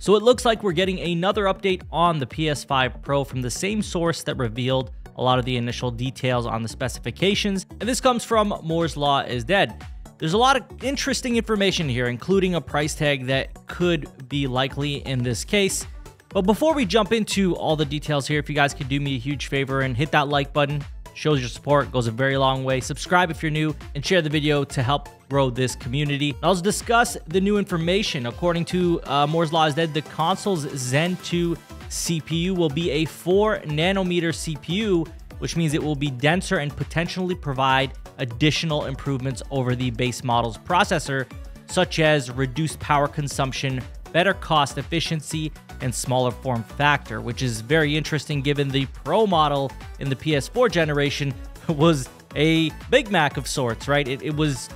So it looks like we're getting another update on the PS5 Pro from the same source that revealed a lot of the initial details on the specifications, and this comes from Moore's Law is Dead. There's a lot of interesting information here, including a price tag that could be likely in this case. But before we jump into all the details here, if you guys could do me a huge favor and hit that like button, shows your support, goes a very long way. Subscribe if you're new, and share the video to help grow this community. I'll discuss the new information. According to Moore's Law is Dead, the console's Zen 2 CPU will be a 4 nanometer CPU, which means it will be denser and potentially provide additional improvements over the base model's processor, such as reduced power consumption, better cost efficiency, and smaller form factor, which is very interesting given the Pro model in the PS4 generation was a Big Mac of sorts, right? It was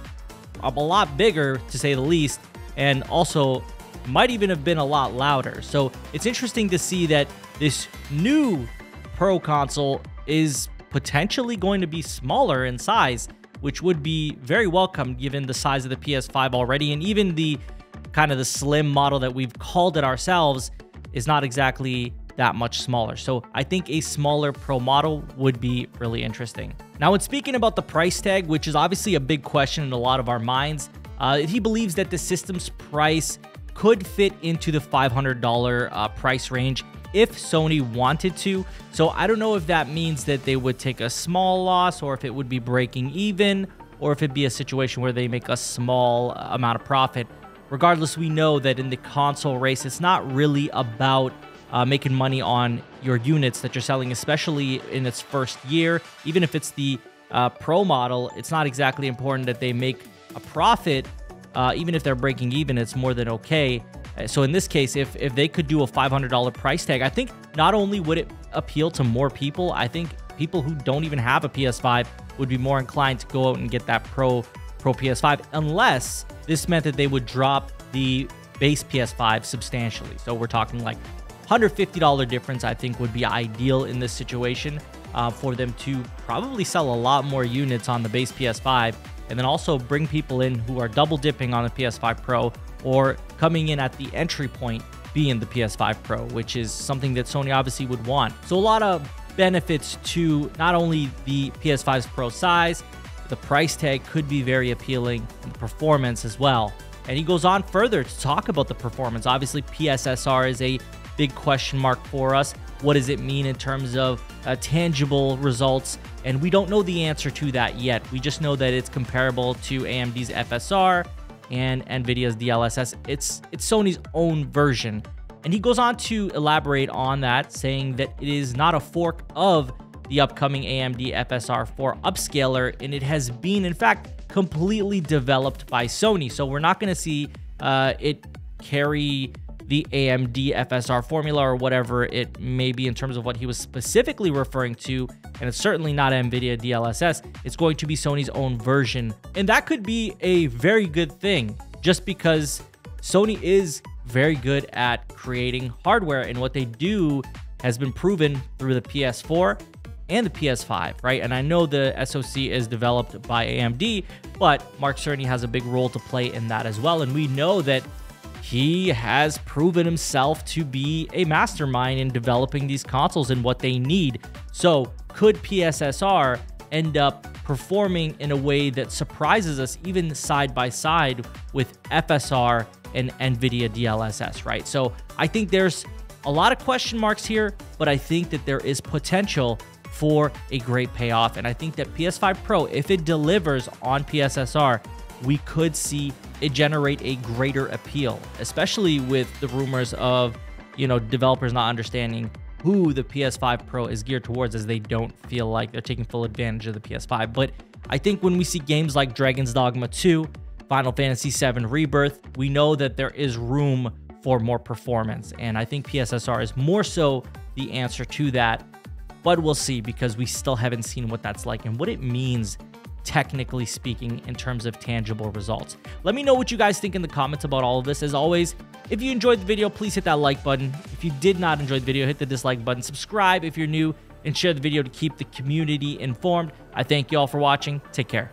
a lot bigger, to say the least, and also might even have been a lot louder. So it's interesting to see that this new Pro console is potentially going to be smaller in size, which would be very welcome given the size of the PS5 already, and even the kind of the slim model that we've called it ourselves is not exactly that much smaller. So I think a smaller Pro model would be really interesting. Now, when speaking about the price tag, which is obviously a big question in a lot of our minds, he believes that the system's price could fit into the $500 price range if Sony wanted to. So I don't know if that means that they would take a small loss, or if it would be breaking even, or if it'd be a situation where they make a small amount of profit. Regardless, we know that in the console race, it's not really about making money on your units that you're selling, especially in its first year. Even if it's the Pro model, it's not exactly important that they make a profit. Even if they're breaking even, it's more than okay. So in this case, if they could do a $500 price tag, I think not only would it appeal to more people, I think people who don't even have a PS5 would be more inclined to go out and get that Pro PS5, unless this meant that they would drop the base PS5 substantially. So we're talking like $150 difference, I think would be ideal in this situation for them to probably sell a lot more units on the base PS5, and then also bring people in who are double dipping on the PS5 Pro or coming in at the entry point being the PS5 Pro, which is something that Sony obviously would want. So a lot of benefits to not only the PS5's Pro size, the price tag could be very appealing, and the performance as well. And he goes on further to talk about the performance. Obviously, PSSR is a big question mark for us. What does it mean in terms of tangible results? And we don't know the answer to that yet. We just know that it's comparable to AMD's FSR and NVIDIA's DLSS. It's Sony's own version. And he goes on to elaborate on that, saying that it is not a fork of the upcoming AMD FSR 4 upscaler, and it has been, in fact, completely developed by Sony. So we're not going to see it carry the AMD FSR formula or whatever it may be in terms of what he was specifically referring to, and it's certainly not NVIDIA DLSS. It's going to be Sony's own version, and that could be a very good thing, just because Sony is very good at creating hardware, and what they do has been proven through the PS4 and the PS5, right? And I know the SoC is developed by AMD, but Mark Cerny has a big role to play in that as well, and we know that he has proven himself to be a mastermind in developing these consoles and what they need. So could PSSR end up performing in a way that surprises us, even side by side with FSR and NVIDIA DLSS, right? So I think there's a lot of question marks here, but I think that there is potential for a great payoff. And I think that PS5 Pro, if it delivers on PSSR, we could see it generate a greater appeal, especially with the rumors of, developers not understanding who the PS5 Pro is geared towards, as they don't feel like they're taking full advantage of the PS5. But I think when we see games like Dragon's Dogma 2, Final Fantasy VII Rebirth, we know that there is room for more performance. And I think PSSR is more so the answer to that. But we'll see, because we still haven't seen what that's like and what it means, technically speaking, in terms of tangible results. Let me know what you guys think in the comments about all of this. As always, if you enjoyed the video, please hit that like button. If you did not enjoy the video, hit the dislike button. Subscribe if you're new, and share the video to keep the community informed. I thank you all for watching. Take care.